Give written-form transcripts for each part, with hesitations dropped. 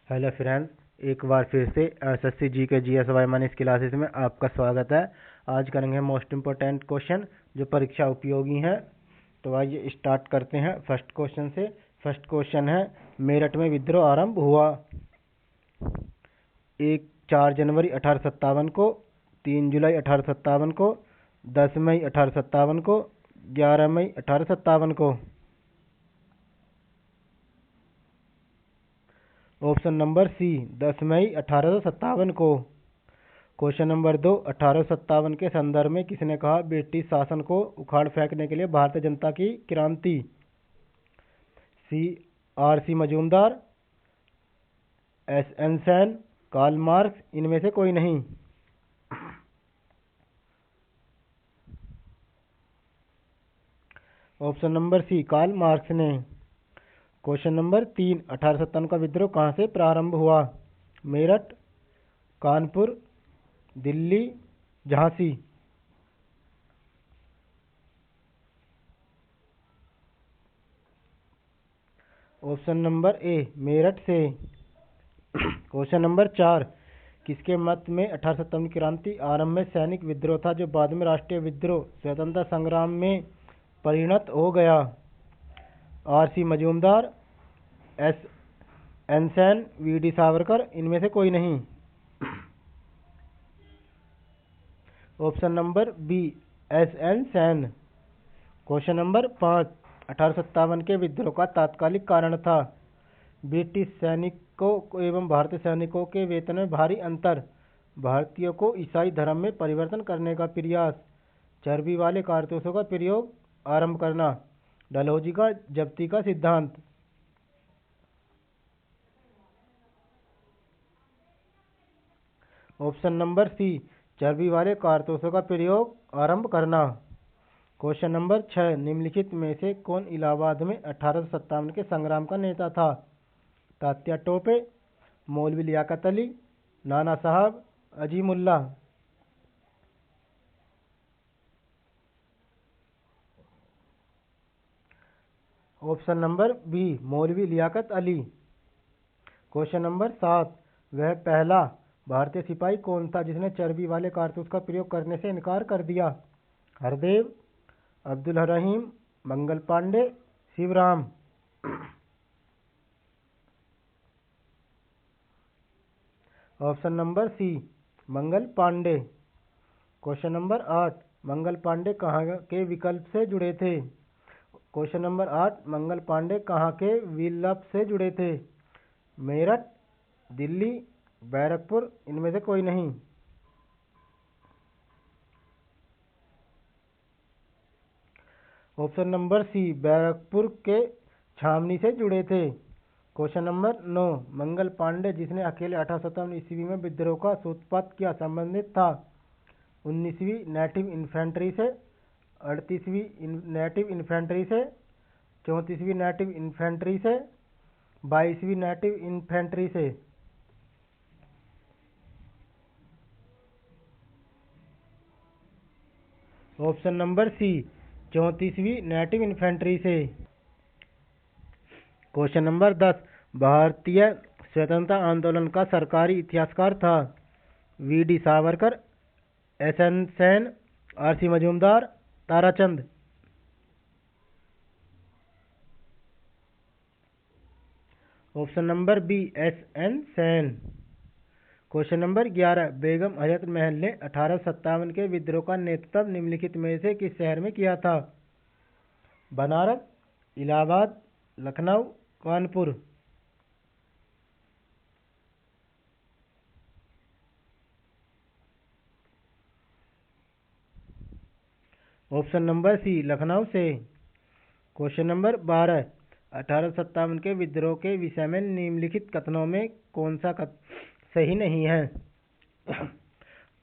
Hello friends, एक बार फिर से एसएससी जी के GS वाई इस क्लासेस में आपका स्वागत है। आज करेंगे मोस्ट इम्पोर्टेंट क्वेश्चन जो परीक्षा उपयोगी हैं। तो आइए स्टार्ट करते हैं फर्स्ट क्वेश्चन से। फर्स्ट क्वेश्चन है, मेरठ में विद्रोह आरंभ हुआ 4 जनवरी 1857 को, 3 जुलाई 1857 को, 10 मई 1857 को, 11 मई 1857 को। ऑप्शन नंबर सी 10 मई 1857 को। क्वेश्चन नंबर 2, 1857 के संदर्भ में किसने कहा ब्रिटिश शासन को उखाड़ फेंकने के लिए भारतीय जनता की क्रांति? C RC Majumdar, SN Sen, Karl Marx, इनमें से कोई नहीं। Option number C Karl Marx ने। क्वेश्चन नंबर 3, 1857 का विद्रोह कहाँ से प्रारंभ हुआ? Meerut, Kanpur, Delhi, Jhansi. Option number A Meerut से। क्वेश्चन नंबर 4, किसके मत में 1857 की क्रांति आरंभ में सैनिक विद्रोह था जो बाद में राष्ट्रीय विद्रोह स्वतंत्रता संग्राम में परिणत हो गया? RC Majumdar, SN Sen, VD Savarkar, इनमें से कोई नहीं। Option number B SN Sen. Question number 5, 1857 के विद्रोह का तात्कालिक कारण था ब्रिटिश सैनिकों एवं भारतीय सैनिकों के वेतन में भारी अंतर, भारतीयों को ईसाई धर्म में परिवर्तन करने का प्रयास, चर्बी वाले कारतूसों का प्रयोग आरंभ करना, डलहौजी का जब्ती का सिद्धांत। ऑप्शन नंबर सी चर्बी वाले कारतूसों का प्रयोग आरंभ करना। क्वेश्चन नंबर 6, निम्नलिखित में से कौन इलाहाबाद में 1857 के संग्राम का नेता था? तात्या टोपे, मौलवी लियाकत अली, नाना साहब, अजीमुल्ला। ऑप्शन नंबर बी मौलवी लियाकत अली। क्वेश्चन नंबर 7, वह पहला भारतीय सिपाही कौन था जिसने चर्बी वाले कारतूस का प्रयोग करने से इनकार कर दिया? Hardev, Abdul Rahim, Mangal Pandey, Shivram. Option number C Mangal Pandey. Question number 8, Mangal Pandey कहाँ के विकल्प से जुड़े थे? क्वेश्चन नंबर 8, मंगल पांडे कहाँ के विकल्प से जुड़े थे? मेरठ, दिल्ली, बैरकपुर, इनमें से कोई नहीं। ऑप्शन नंबर सी बैरकपुर के छावनी से जुड़े थे। क्वेश्चन नंबर 9, मंगल पांडे जिसने अकेले 1857 ईस्वी में विद्रोह का सूत्रपात किया संबंधित था 19वीं नेटिव इन्फेंट्री से, 38वीं नेटिव इन्फेंट्री से, 34वीं नेटिव इन्फेंट्री से, 22वीं नेटिव इन्फेंट्री से। ऑप्शन नंबर सी 34वीं नेटिव इन्फेंट्री से। क्वेश्चन नंबर 10, भारतीय स्वतंत्रता आंदोलन का सरकारी इतिहासकार था? VD Savarkar, SN Sen, RC Majumdar, Tarachand. Option number B SN Sen. Question number 11, Begum Hazrat Mahal ने 1857 के विद्रोह का नेतृत्व निम्नलिखित में से किस शहर में किया था? Banaras, Allahabad, Lucknow, Kanpur. Option number C Lucknow से। क्वेश्चन नंबर 12, 1857 के विद्रोह के विषय में निम्नलिखित कथनों में कौन सा सही नहीं है?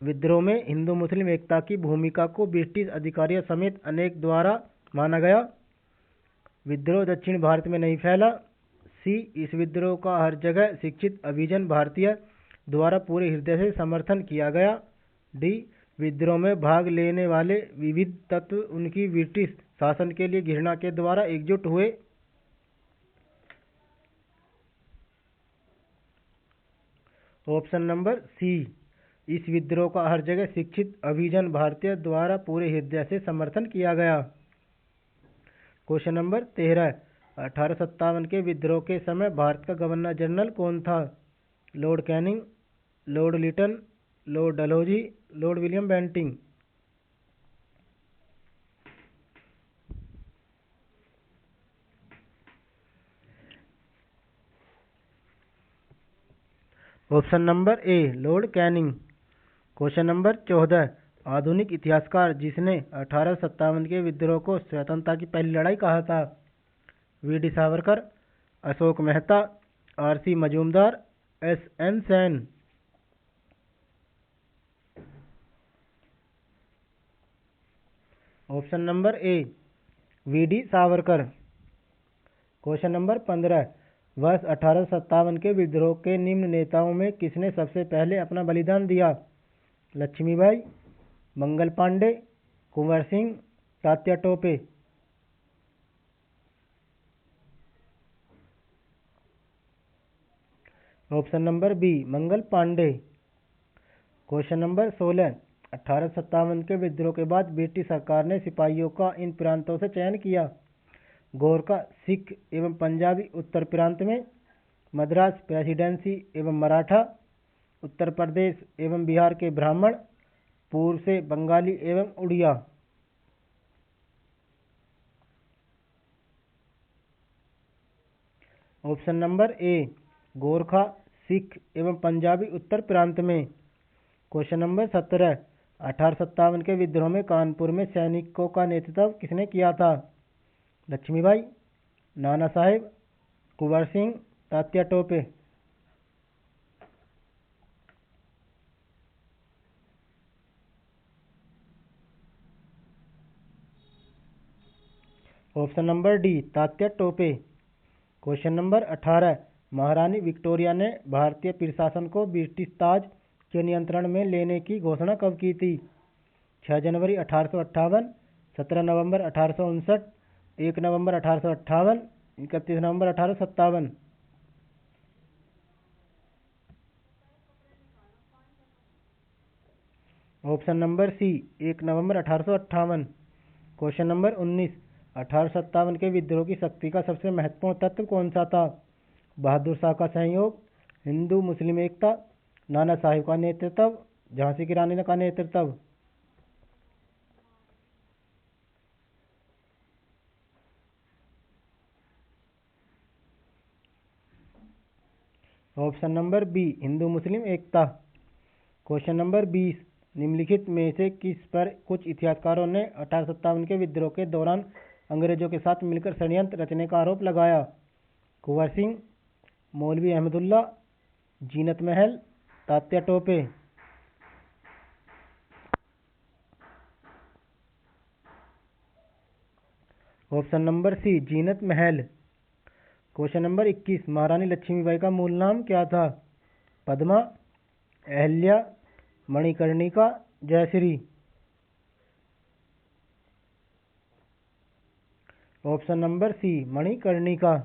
विद्रोह में हिंदू मुस्लिम एकता की भूमिका को ब्रिटिश अधिकारियों समेत अनेक द्वारा माना गया। विद्रोह दक्षिण भारत में नहीं फैला। सी इस विद्रोह का हर जगह शिक्षित अभिजन भारतीय द्वारा पूरे हृदय से समर्थन किया गया। डी विद्रोह में भाग लेने वाले विविध तत्व उनकी ब्रिटिश शासन के लिए घृणा के द्वारा एकजुट हुए। ऑप्शन नंबर सी, इस विद्रोह का हर जगह शिक्षित अभिजन भारतीय द्वारा पूरे हृदय से समर्थन किया गया। क्वेश्चन नंबर 13, 1857 के विद्रोह के समय भारत का गवर्नर जनरल कौन था? Lord Canning, Lord Lytton, Lord Dalhousie, Lord William Bentinck. Option number A, Lord Canning. Question number 14, आधुनिक इतिहासकार जिसने 1857 के विद्रोह को स्वतंत्रता की पहली लड़ाई कहा था? V D Savarkar, Ashok Mehta, R C Majumdar, S N Sen. Option number A, V D Savarkar. Question number 15, वर्ष 1857 के विद्रोह के निम्न नेताओं में किसने सबसे पहले अपना बलिदान दिया? Lakshmibai, Mangal Pandey, Kunwar Singh, Tatya Tope. Option number B, Mangal Pandey. Question number 16, 1857 के विद्रोह के बाद ब्रिटिश सरकार ने सिपाहियों का इन प्रांतों से चयन किया? गोरखा, सिख एवं पंजाबी उत्तर प्रांत में, मद्रास प्रेसिडेंसी एवं मराठा, उत्तर प्रदेश एवं बिहार के ब्राह्मण, पूर्व से बंगाली एवं Odia. Option number A, Gorkha, Sikh एवं पंजाबी उत्तर प्रांत में। क्वेश्चन नंबर 17, 1857 के विद्रोह में कानपुर में सैनिकों का नेतृत्व किसने किया था? Lakshmibai, Nana Saheb, Kunwar Singh, Tatya Tope. Option number D, Tatya Tope. Question number 18, महारानी विक्टोरिया ने भारतीय प्रशासन को ब्रिटिश ताज के नियंत्रण में लेने की घोषणा कब की थी? 6 जनवरी 1858, 17 नवंबर 1859, 1 नवंबर 1858, 31 नवंबर 1857। ऑप्शन नंबर सी, 1 नवंबर 1858। क्वेश्चन नंबर 19, 1857 के विद्रोह की शक्ति का सबसे महत्वपूर्ण तत्व कौन सा था? बहादुर शाह का सहयोग, हिंदू मुस्लिम एकता, नाना साहिब का नेतृत्व, झांसी की रानी का नेतृत्व। ऑप्शन नंबर बी, हिंदू मुस्लिम एकता। क्वेश्चन नंबर 20, निम्नलिखित में से किस पर कुछ इतिहासकारों ने 1857 के विद्रोह के दौरान अंग्रेजों के साथ मिलकर षड्यंत्र रचने का आरोप लगाया? कुंवर सिंह, मौलवी Ahmadullah, Zeenat Mahal, Tatya Tope. Option number C, Zeenat Mahal. Question number 21, महारानी लक्ष्मीबाई का मूल नाम क्या था? Padma, Ahalya, Manikarnika, Jayashri. Option number C, Manikarnika.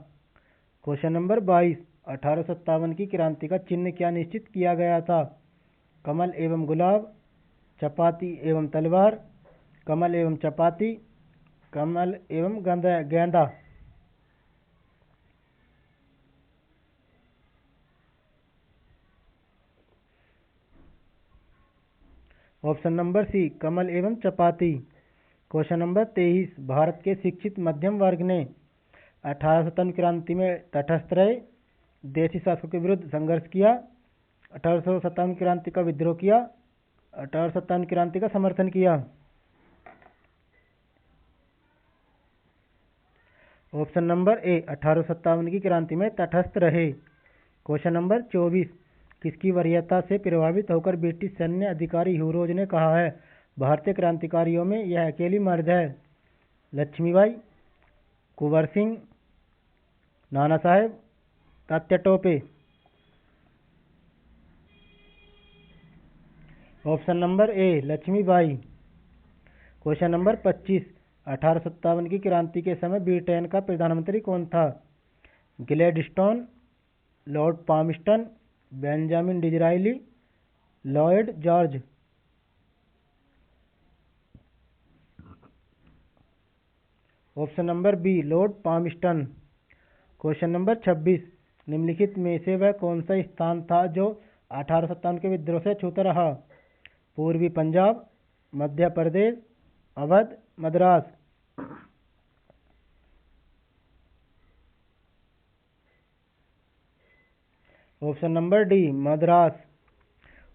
Question number 22, 1857 की क्रांति का चिन्ह क्या निश्चित किया गया था? कमल एवं गुलाब, चपाती एवं तलवार, कमल एवं चपाती, कमल एवं गेंदा। ऑप्शन नंबर सी, कमल एवं चपाती। क्वेश्चन नंबर 23, भारत के शिक्षित मध्यम वर्ग ने 1857 क्रांति में तटस्थ रहे, देशी शासकों के विरुद्ध संघर्ष किया, 1857 क्रांति का विद्रोह किया, 1857 क्रांति का समर्थन किया। ऑप्शन नंबर ए, 1857 की क्रांति में तटस्थ रहे। क्वेश्चन नंबर 24, किसकी वरीयता से प्रभावित होकर ब्रिटिश सैन्य अधिकारी ह्यूरोज ने कहा है भारतीय क्रांतिकारियों में यह अकेली मर्द है? Lakshmibai, Kunwar Singh, Nana Saheb, Tatya Tope. Option number A, Lakshmibai. Question number 25, 1857 की क्रांति के समय ब्रिटेन का प्रधानमंत्री कौन था? Gladstone, Lord Palmerston, Benjamin Disraeli, Lloyd George. Option number B Lord Palmerston. Question number 26, निम्नलिखित में से वह कौन सा स्थान था जो 1857 के विद्रोह से छूता रहा? पूर्वी Punjab, Madhya Pradesh, Awadh, Madras. Option number D Madras.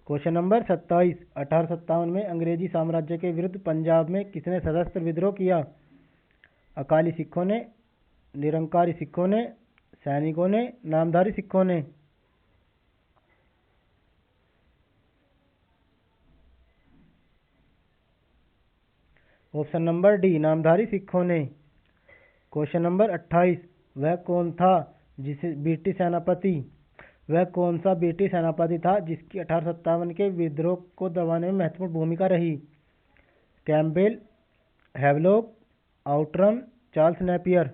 Question number 27, 1857 में अंग्रेजी साम्राज्य के विरुद्ध पंजाब में किसने सशस्त्र विद्रोह किया? अकाली सिखों ने, निरंकारी सिखों ने, सैनिकों ने, नामधारी सिखों ने। ऑप्शन नंबर डी नामधारी सिखों ने। क्वेश्चन नंबर 28, वह कौन था जिसे ब्रिटिश सेनापति वह कौन सा ब्रिटिश सेनापति था जिसकी 1857 के विद्रोह को दबाने में महत्वपूर्ण भूमिका रही? Campbell, Havelock, Outram, Charles Napier.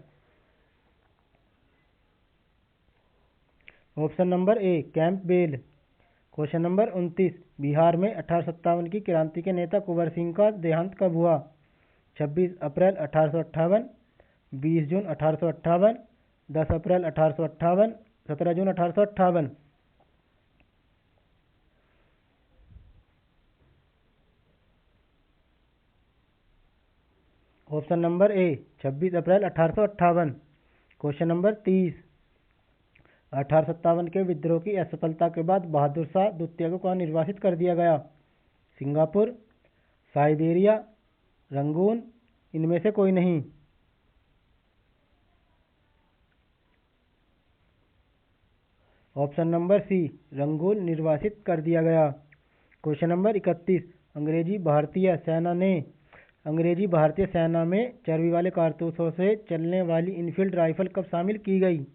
Option number ए कैम्पबेल। क्वेश्चन नंबर 29, बिहार में 1857 की क्रांति के नेता कुंवर सिंह का देहांत कब हुआ? 26 अप्रैल 1858, 20 जून 1858, 10 अप्रैल 1858, 17 जून 1858। ऑप्शन नंबर ए 26 अप्रैल 1858। क्वेश्चन नंबर 30, 1857 के विद्रोह की असफलता के बाद बहादुर शाह द्वितीय को कहाँ निर्वासित कर दिया गया? सिंगापुर, साइबेरिया, रंगून, इनमें से कोई नहीं। ऑप्शन नंबर सी रंगून निर्वासित कर दिया गया। क्वेश्चन नंबर 31, अंग्रेजी भारतीय सेना में चर्बी वाले कारतूसों से चलने वाली इनफील्ड राइफल कब शामिल की गई?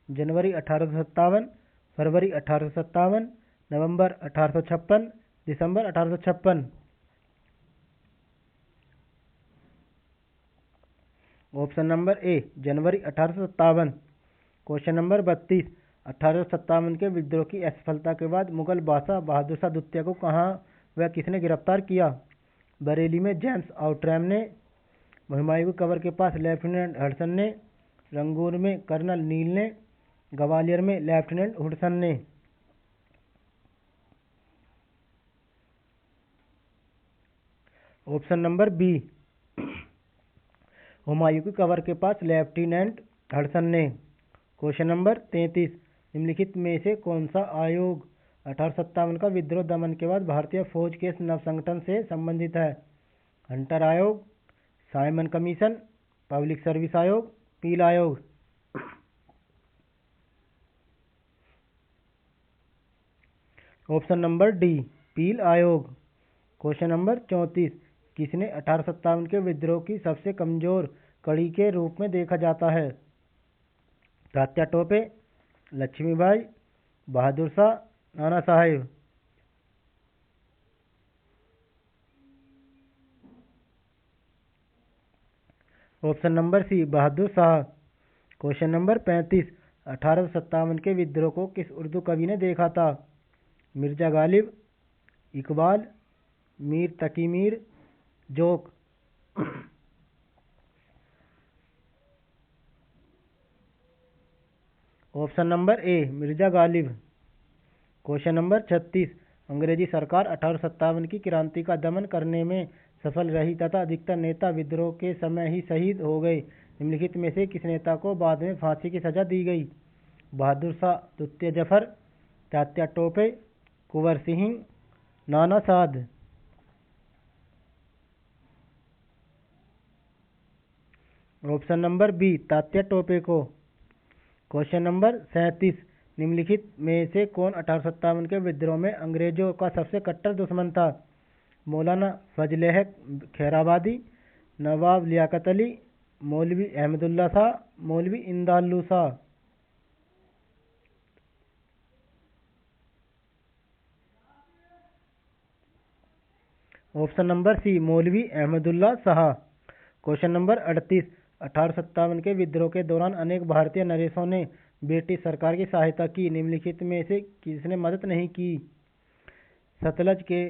जनवरी 1857, फरवरी 1857, नवंबर 1856, दिसंबर 1856। ऑप्शन नंबर ए जनवरी 1857। क्वेश्चन नंबर 32, 1857 के विद्रोह की असफलता के बाद मुगल बादशाह बहादुर शाह द्वितीय को कहाँ व किसने गिरफ्तार किया? बरेली में जेम्स आउट्रैम ने, हुमायूं के कबर के पास लेफ्टिनेंट हडसन ने, रंगून में कर्नल नील ने, ग्वालियर में लेफ्टिनेंट हुडसन ने। ऑप्शन नंबर बी हुमायूं की कबर के पास लेफ्टिनेंट हडसन ने। क्वेश्चन नंबर 33, निम्नलिखित में से कौन सा आयोग 1857 का विद्रोह दमन के बाद भारतीय फौज के नवसंगठन से संबंधित है? हंटर आयोग, साइमन कमीशन, पब्लिक सर्विस आयोग, पील आयोग। ऑप्शन नंबर डी पील आयोग। क्वेश्चन नंबर 34, किसने 1857 के विद्रोह की सबसे कमजोर कड़ी के रूप में देखा जाता है? तात्या टोपे, लक्ष्मीबाई, बहादुर शाह, नाना साहेब। ऑप्शन नंबर सी बहादुर शाह। क्वेश्चन नंबर 35, 1857 के विद्रोह को किस उर्दू कवि ने देखा था? Mirza Ghalib, Iqbal, Mir Taqi Mir, Zauq. Option number A Mirza Ghalib. Question number 36, अंग्रेजी सरकार 1857 की क्रांति का दमन करने में सफल रही तथा अधिकतर नेता विद्रोह के समय ही शहीद हो गए। निम्नलिखित में से किस नेता को बाद में फांसी की सजा दी गई? बहादुर शाह द्वितीय जफर, तात्या टोपे, कुंवर सिंह, नाना साद। Option number B Tatya Tope को। क्वेश्चन नंबर 37, निम्नलिखित में से कौन 1857 के विद्रोह में अंग्रेजों का सबसे कट्टर दुश्मन था? मौलाना फजल हक खैराबादी, नवाब लियाकत अली, मौलवी अहमदुल्ला शाह, मौलवी इंदालू शाह। ऑप्शन नंबर सी मौलवी अहमदुल्ला शाह। क्वेश्चन नंबर 38, 1857 के विद्रोह के दौरान अनेक भारतीय नरेशों ने ब्रिटिश सरकार की सहायता की? निम्नलिखित में से किसने मदद नहीं की? सतलज के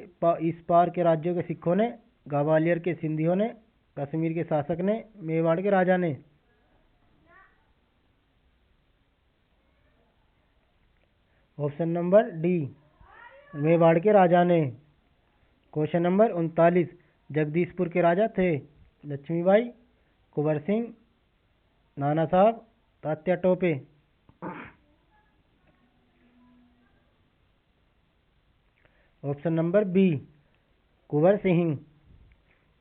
इस पार के राज्यों के सिखों ने, ग्वालियर के सिंधियों ने, कश्मीर के शासक ने, मेवाड़ के राजा ने। ऑप्शन नंबर डी, मेवाड़ के राजा ने। क्वेश्चन नंबर 39, जगदीशपुर के राजा थे? Lakshmibai, Kunwar Singh, Nana Sahab, Tatya Tope. Option number B, Kunwar Singh.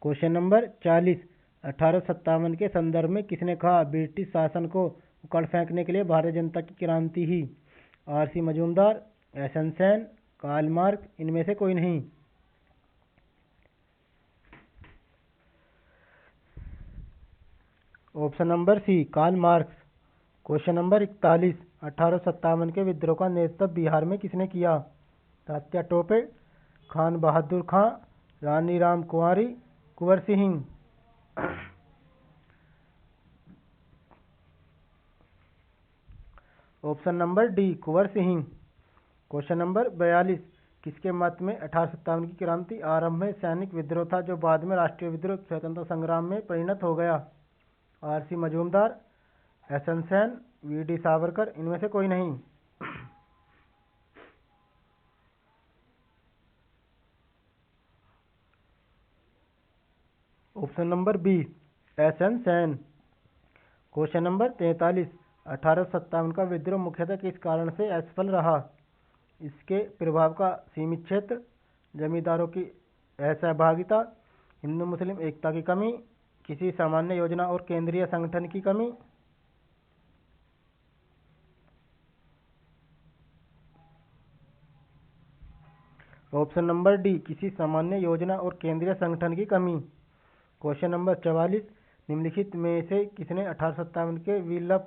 Question number 40, 1857 के संदर्भ में किसने कहा ब्रिटिश शासन को उखाड़ फेंकने के लिए भारतीय जनता की क्रांति ही? R C. Majumdar, S N. Sen, Karl Marx, इनमें से कोई नहीं। Option number C, Karl Marx. Question number 41, 1857 के विद्रोह का नेतृत्व बिहार में किसने किया? तात्या टोपे, खान बहादुर खां, रानी राम कुंवारी, कुंवर सिंह। ऑप्शन नंबर डी, कुंवर सिंह। क्वेश्चन नंबर 42, किसके मत में 1857 की क्रांति आरंभ में सैनिक विद्रोह था जो बाद में राष्ट्रीय विद्रोह स्वतंत्रता संग्राम में परिणत हो गया? R C. Majumdar, S N. Sen, V D. Savarkar, इनमें से कोई नहीं। Option number B, S N. Sen. Question number 43, 1857 का विद्रोह मुख्यतः किस कारण से असफल रहा? इसके प्रभाव का सीमित क्षेत्र, जमींदारों की असहभागिता, हिंदू मुस्लिम एकता की कमी, किसी सामान्य योजना और केंद्रीय संगठन की कमी। ऑप्शन नंबर डी, किसी सामान्य योजना और केंद्रीय संगठन की कमी। क्वेश्चन नंबर 44, निम्नलिखित में से किसने 1857 के विप्लव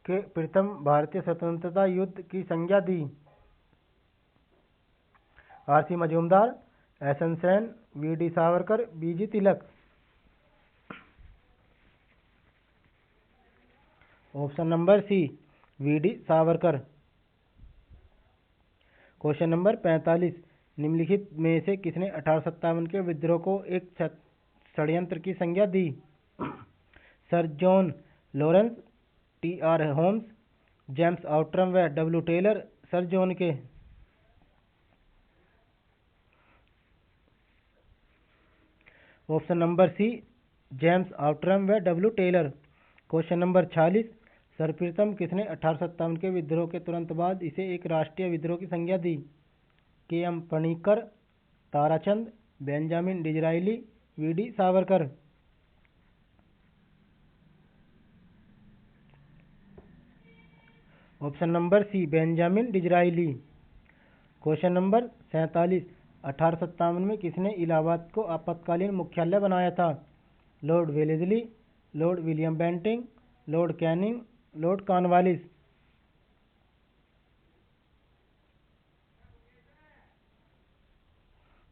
के प्रथम भारतीय स्वतंत्रता युद्ध की संज्ञा दी? R C. Majumdar, S N. Sen, V D. Savarkar, B G. Tilak. Option number C, V D. Savarkar. Question number 45, निम्नलिखित में से किसने 1857 के विद्रोह को एक षड्यंत्र की संज्ञा दी? Sir John Lawrence, T R. Holmes, James Outram व W. Taylor. Sir John Kaye. Option number C, James Outram व डब्ल्यू. टेलर। क्वेश्चन नंबर 46, सर्वप्रथम किसने 1857 के विद्रोह के तुरंत बाद इसे एक राष्ट्रीय विद्रोह की संज्ञा दी? K M. Panikkar, Tarachand, Benjamin Disraeli, V D. Savarkar. Option number C, Benjamin Disraeli. Question number 47, 1857 में किसने इलाहाबाद को आपातकालीन मुख्यालय बनाया था? Lord Wellesley, Lord William Bentinck, Lord Canning, Lord Cornwallis.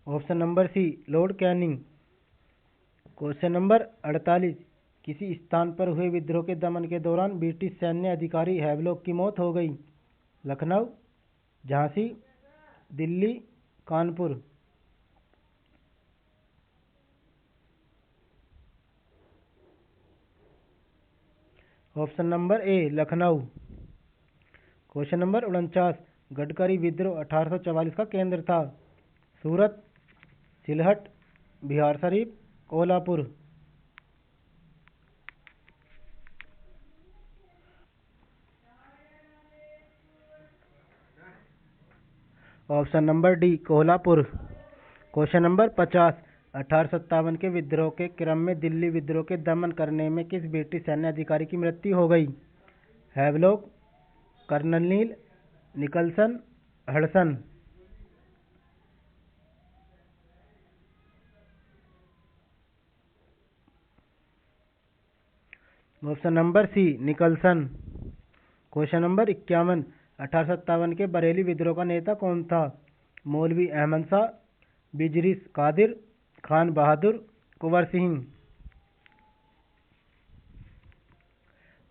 Option number C, Lord Canning. Question number 48, किसी स्थान पर हुए विद्रोह के दमन के दौरान ब्रिटिश सैन्य अधिकारी हैवलॉक की मौत हो गई? Lucknow, Jhansi, Delhi, Kanpur. Option number A, Lucknow. Question number 49, Gadkari विद्रोह 1844 का केंद्र था? Surat, Sylhet, Bihar Sharif, Kolhapur. Option number D, Kolhapur. Question number 50, 1857 के विद्रोह के क्रम में दिल्ली विद्रोह के दमन करने में किस ब्रिटिश सैन्य अधिकारी की मृत्यु हो गई? Havelock, colonel Neill, Nicholson, Hudson. Option number C, Nicholson. Question number 51, 1857 के बरेली विद्रोह का नेता कौन था? Maulvi Ahmad Shah, Birjis Qadir, Khan Bahadur, Kunwar Singh.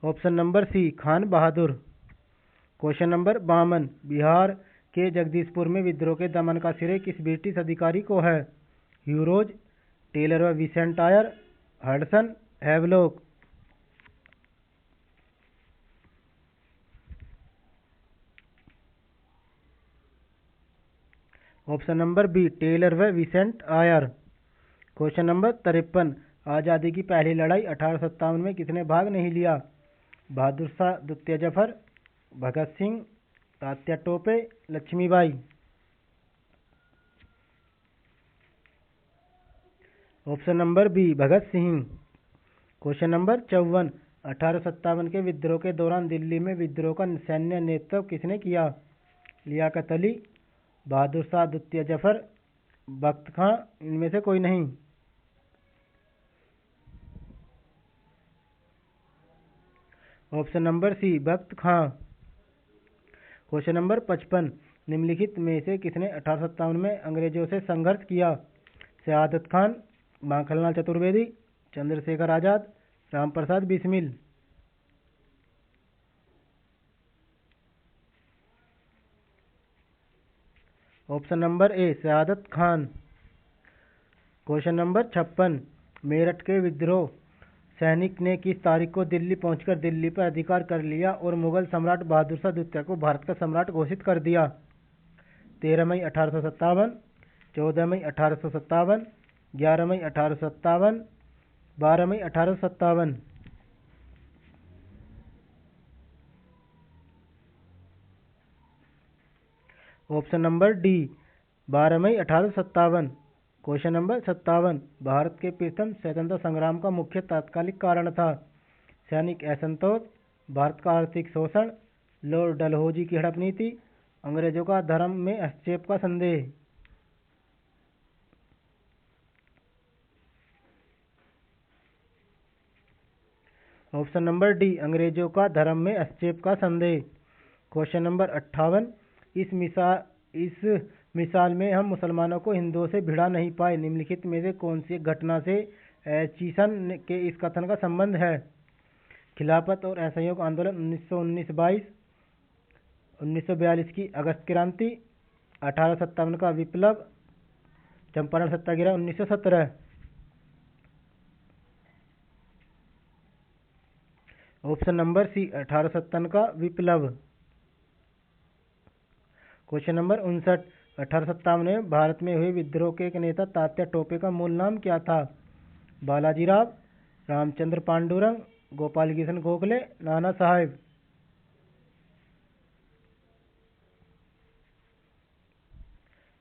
Option number C, Khan Bahadur. Question number 52, Bihar के जगदीशपुर में विद्रोह के दमन का श्रेय किस ब्रिटिश अधिकारी को है? ह्यूरोज, टेलर व Vincent Eyre, Hudson, Havelock. Option number B, Taylor व विसेंट आयर। क्वेश्चन नंबर 53, आज़ादी की पहली लड़ाई 1857 में किसने भाग नहीं लिया? बहादुर शाह द्वितीय Zafar, Bhagat Singh, Tatya Tope, Lakshmibai. Option number B, Bhagat Singh. Question number 54, 1857 के विद्रोह के दौरान दिल्ली में विद्रोह का सैन्य नेतृत्व किसने किया? लियाकत अली, बहादुर शाह द्वितीय जफर, बख्त खां, इनमें से कोई नहीं। ऑप्शन नंबर सी, बख्त खां। क्वेश्चन नंबर 55, निम्नलिखित में से किसने 1857 में अंग्रेजों से संघर्ष किया? शहादत खान, माखनलाल चतुर्वेदी, चंद्रशेखर आजाद, राम प्रसाद बिस्मिल। ऑप्शन नंबर ए, शहादत खान। क्वेश्चन नंबर 56, मेरठ के विद्रोह सैनिक ने किस तारीख को दिल्ली पहुंचकर दिल्ली पर अधिकार कर लिया और मुगल सम्राट बहादुर शाह द्वितीय को भारत का सम्राट घोषित कर दिया? 13 मई 1857, 14 मई 1857, 11 मई 1857, 12 मई 1857। ऑप्शन नंबर डी, 12 मई 1857। क्वेश्चन नंबर 57, भारत के प्रथम स्वतंत्रता संग्राम का मुख्य तात्कालिक कारण था? सैनिक असंतोष, भारत का आर्थिक शोषण, लॉर्ड डलहौजी की हड़प नीति, अंग्रेजों का धर्म में हस्तक्षेप का संदेह। ऑप्शन नंबर डी, अंग्रेजों का धर्म में हस्तक्षेप का संदेह। क्वेश्चन नंबर 58, इस मिसाल में हम मुसलमानों को हिंदुओं से भिड़ा नहीं पाए, निम्नलिखित में से कौन सी घटना से एचिसन के इस कथन का संबंध है? खिलाफत और असहयोग आंदोलन 1919-22, 1942 की अगस्त क्रांति, 1857 का विप्लव, चंपारण सत्याग्रह 1917। ऑप्शन नंबर सी, 1857 का विप्लव। क्वेश्चन नंबर 59, 1857 में भारत में हुए विद्रोह के एक नेता तात्या टोपे का मूल नाम क्या था? Balaji Rao, Ramchandra Pandurang, Gopal Krishna Gokhale, Nana Saheb.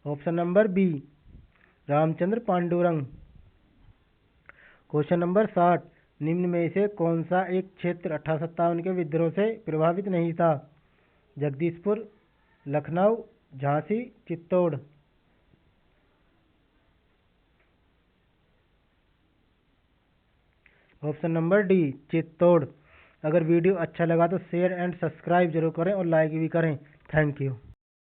Option number B, Ramchandra Pandurang. Question number 60, निम्न में से कौन सा एक क्षेत्र 1857 के विद्रोह से प्रभावित नहीं था? Jagdishpur, Lucknow, Jhansi, Chittor. Option number D, Chittor. अगर वीडियो अच्छा लगा तो शेयर एंड सब्सक्राइब जरूर करें और लाइक भी करें। Thank you.